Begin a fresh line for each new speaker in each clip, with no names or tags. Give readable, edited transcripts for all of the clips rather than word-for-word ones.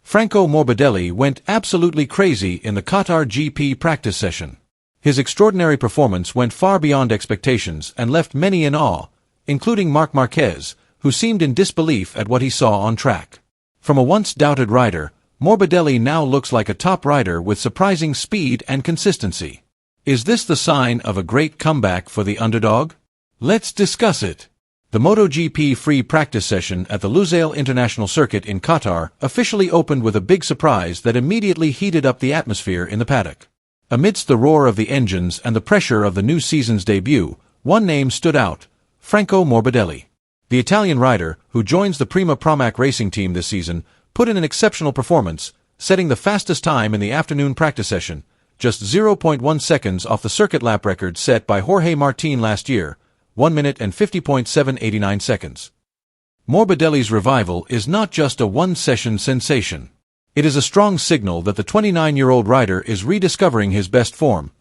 Franco Morbidelli went absolutely crazy in the Qatar GP practice session. His extraordinary performance went far beyond expectations and left many in awe, including Marc Marquez, who seemed in disbelief at what he saw on track. From a once-doubted rider, Morbidelli now looks like a top rider with surprising speed and consistency. Is this the sign of a great comeback for the underdog? Let's discuss it. The MotoGP free practice session at the Lusail International Circuit in Qatar officially opened with a big surprise that immediately heated up the atmosphere in the paddock. Amidst the roar of the engines and the pressure of the new season's debut, one name stood out: Franco Morbidelli. The Italian rider, who joins the Prima Pramac racing team this season, put in an exceptional performance, setting the fastest time in the afternoon practice session, just 0.1 seconds off the circuit lap record set by Jorge Martin last year, 1 minute and 50.789 seconds. Morbidelli's revival is not just a one-session sensation. It is a strong signal that the 29-year-old rider is rediscovering his best form,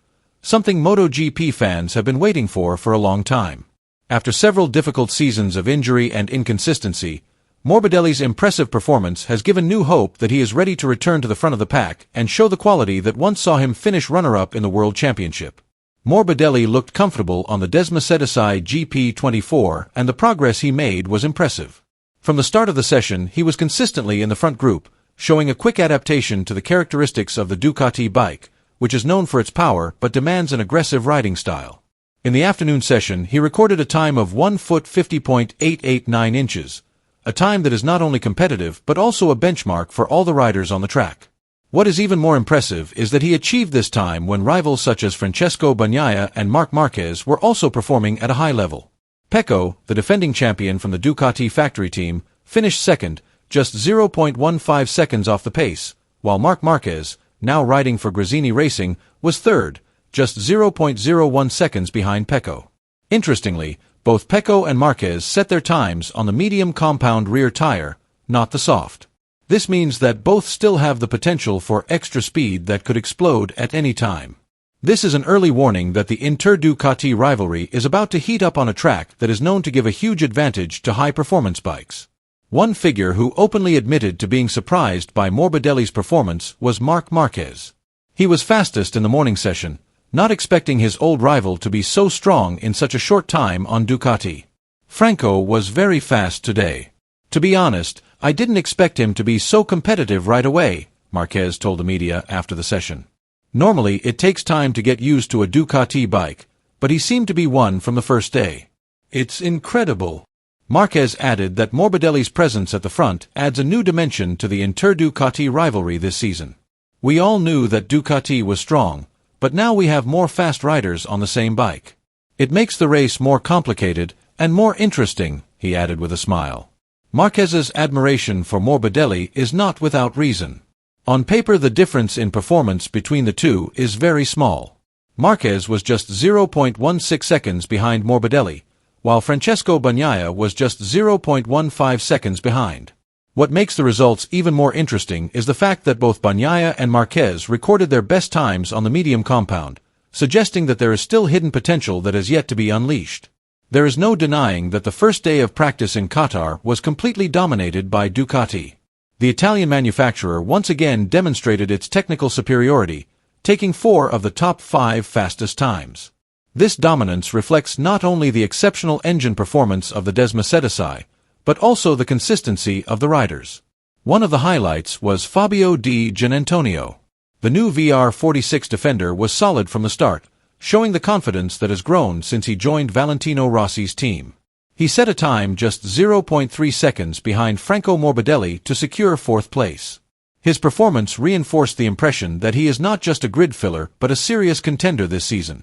something MotoGP fans have been waiting for a long time. After several difficult seasons of injury and inconsistency, Morbidelli's impressive performance has given new hope that he is ready to return to the front of the pack and show the quality that once saw him finish runner-up in the World Championship. Morbidelli looked comfortable on the Desmosedici GP24, and the progress he made was impressive. From the start of the session, he was consistently in the front group, showing a quick adaptation to the characteristics of the Ducati bike, which is known for its power but demands an aggressive riding style. In the afternoon session, he recorded a time of 1 foot 50.889 inches, a time that is not only competitive but also a benchmark for all the riders on the track. What is even more impressive is that he achieved this time when rivals such as Francesco Bagnaia and Marc Marquez were also performing at a high level. Pecco, the defending champion from the Ducati factory team, finished second, just 0.15 seconds off the pace, while Marc Marquez, now riding for Gresini Racing, was third, just 0.01 seconds behind Pecco. Interestingly, both Pecco and Marquez set their times on the medium compound rear tire, not the soft. This means that both still have the potential for extra speed that could explode at any time. This is an early warning that the Inter-Ducati rivalry is about to heat up on a track that is known to give a huge advantage to high-performance bikes. One figure who openly admitted to being surprised by Morbidelli's performance was Marc Marquez. He was fastest in the morning session, not expecting his old rival to be so strong in such a short time on Ducati. Franco was very fast today. To be honest, I didn't expect him to be so competitive right away, Marquez told the media after the session. Normally, it takes time to get used to a Ducati bike, but he seemed to be one from the first day. It's incredible. Marquez added that Morbidelli's presence at the front adds a new dimension to the Inter-Ducati rivalry this season. We all knew that Ducati was strong, but now we have more fast riders on the same bike. It makes the race more complicated and more interesting, he added with a smile. Marquez's admiration for Morbidelli is not without reason. On paper, the difference in performance between the two is very small. Marquez was just 0.16 seconds behind Morbidelli, while Francesco Bagnaia was just 0.15 seconds behind. What makes the results even more interesting is the fact that both Bagnaia and Marquez recorded their best times on the medium compound, suggesting that there is still hidden potential that has yet to be unleashed. There is no denying that the first day of practice in Qatar was completely dominated by Ducati. The Italian manufacturer once again demonstrated its technical superiority, taking 4 of the top 5 fastest times. This dominance reflects not only the exceptional engine performance of the Desmosedici, but also the consistency of the riders. One of the highlights was Fabio Di Giannantonio. The new VR46 Defender was solid from the start, showing the confidence that has grown since he joined Valentino Rossi's team. He set a time just 0.3 seconds behind Franco Morbidelli to secure 4th place. His performance reinforced the impression that he is not just a grid filler but a serious contender this season.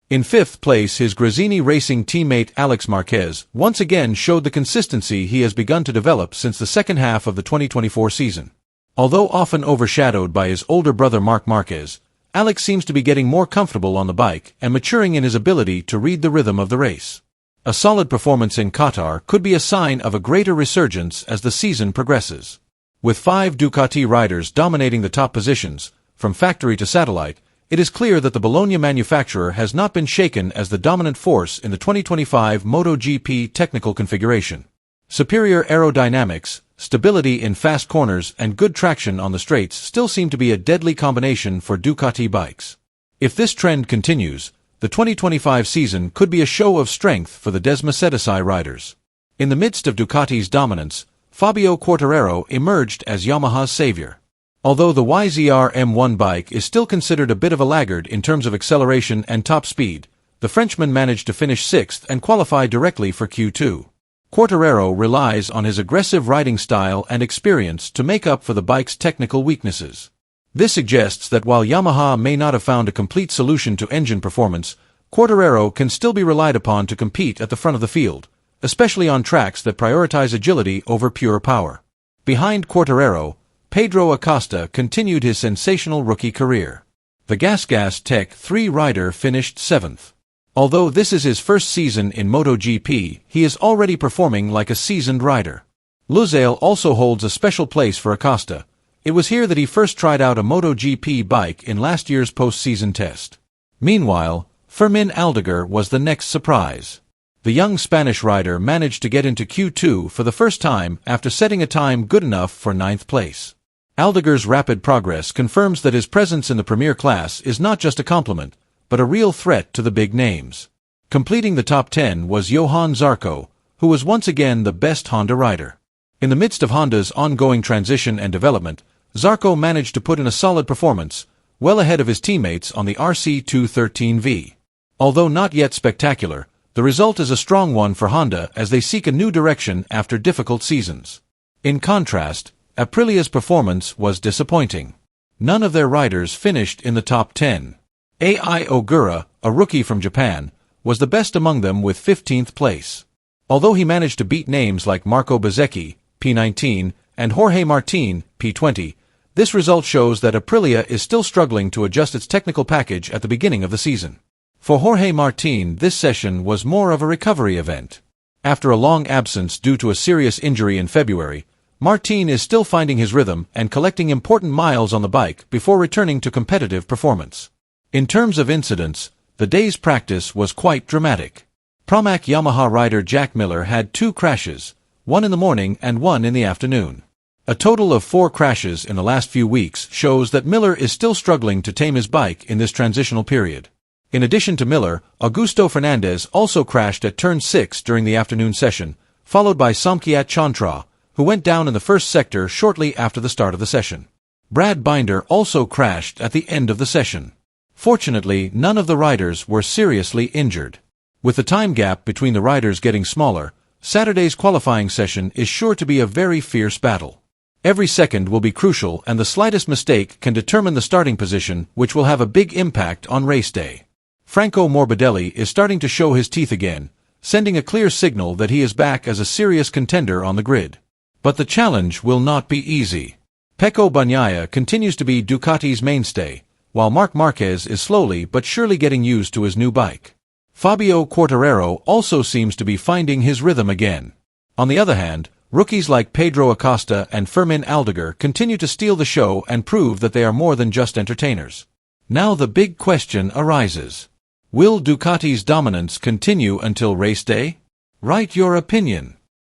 In 5th place, his Gresini Racing teammate Alex Marquez once again showed the consistency he has begun to develop since the second half of the 2024 season. Although often overshadowed by his older brother Marc Marquez, Alex seems to be getting more comfortable on the bike and maturing in his ability to read the rhythm of the race. A solid performance in Qatar could be a sign of a greater resurgence as the season progresses. With 5 Ducati riders dominating the top positions, from factory to satellite, it is clear that the Bologna manufacturer has not been shaken as the dominant force in the 2025 MotoGP technical configuration. Superior aerodynamics, stability in fast corners and good traction on the straights still seem to be a deadly combination for Ducati bikes. If this trend continues, the 2025 season could be a show of strength for the Desmosedici riders. In the midst of Ducati's dominance, Fabio Quartararo emerged as Yamaha's savior. Although the YZR M1 bike is still considered a bit of a laggard in terms of acceleration and top speed, the Frenchman managed to finish 6th and qualify directly for Q2. Quartararo relies on his aggressive riding style and experience to make up for the bike's technical weaknesses. This suggests that while Yamaha may not have found a complete solution to engine performance, Quartararo can still be relied upon to compete at the front of the field, especially on tracks that prioritize agility over pure power. Behind Quartararo, Pedro Acosta continued his sensational rookie career. The GasGas Tech 3 rider finished 7th. Although this is his first season in MotoGP, he is already performing like a seasoned rider. Lusail also holds a special place for Acosta. It was here that he first tried out a MotoGP bike in last year's post-season test. Meanwhile, Fermin Aldeguer was the next surprise. The young Spanish rider managed to get into Q2 for the first time after setting a time good enough for 9th place. Aldeguer's rapid progress confirms that his presence in the premier class is not just a compliment, but a real threat to the big names. Completing the top 10 was Johann Zarco, who was once again the best Honda rider. In the midst of Honda's ongoing transition and development, Zarco managed to put in a solid performance, well ahead of his teammates on the RC213V. Although not yet spectacular, the result is a strong one for Honda as they seek a new direction after difficult seasons. In contrast, Aprilia's performance was disappointing. None of their riders finished in the top 10. Ai Ogura, a rookie from Japan, was the best among them with 15th place. Although he managed to beat names like Marco Bezzecchi, P19, and Jorge Martin, P20, this result shows that Aprilia is still struggling to adjust its technical package at the beginning of the season. For Jorge Martin, this session was more of a recovery event. After a long absence due to a serious injury in February, Martin is still finding his rhythm and collecting important miles on the bike before returning to competitive performance. In terms of incidents, the day's practice was quite dramatic. Pramac Yamaha rider Jack Miller had 2 crashes, one in the morning and one in the afternoon. A total of 4 crashes in the last few weeks shows that Miller is still struggling to tame his bike in this transitional period. In addition to Miller, Augusto Fernandez also crashed at turn 6 during the afternoon session, followed by Somkiat Chantra, who went down in the first sector shortly after the start of the session. Brad Binder also crashed at the end of the session. Fortunately, none of the riders were seriously injured. With the time gap between the riders getting smaller, Saturday's qualifying session is sure to be a very fierce battle. Every second will be crucial and the slightest mistake can determine the starting position, which will have a big impact on race day. Franco Morbidelli is starting to show his teeth again, sending a clear signal that he is back as a serious contender on the grid. But the challenge will not be easy. Pecco Bagnaia continues to be Ducati's mainstay, while Marc Marquez is slowly but surely getting used to his new bike. Fabio Quartararo also seems to be finding his rhythm again. On the other hand, rookies like Pedro Acosta and Fermin Aldeguer continue to steal the show and prove that they are more than just entertainers. Now the big question arises. Will Ducati's dominance continue until race day? Write your opinion.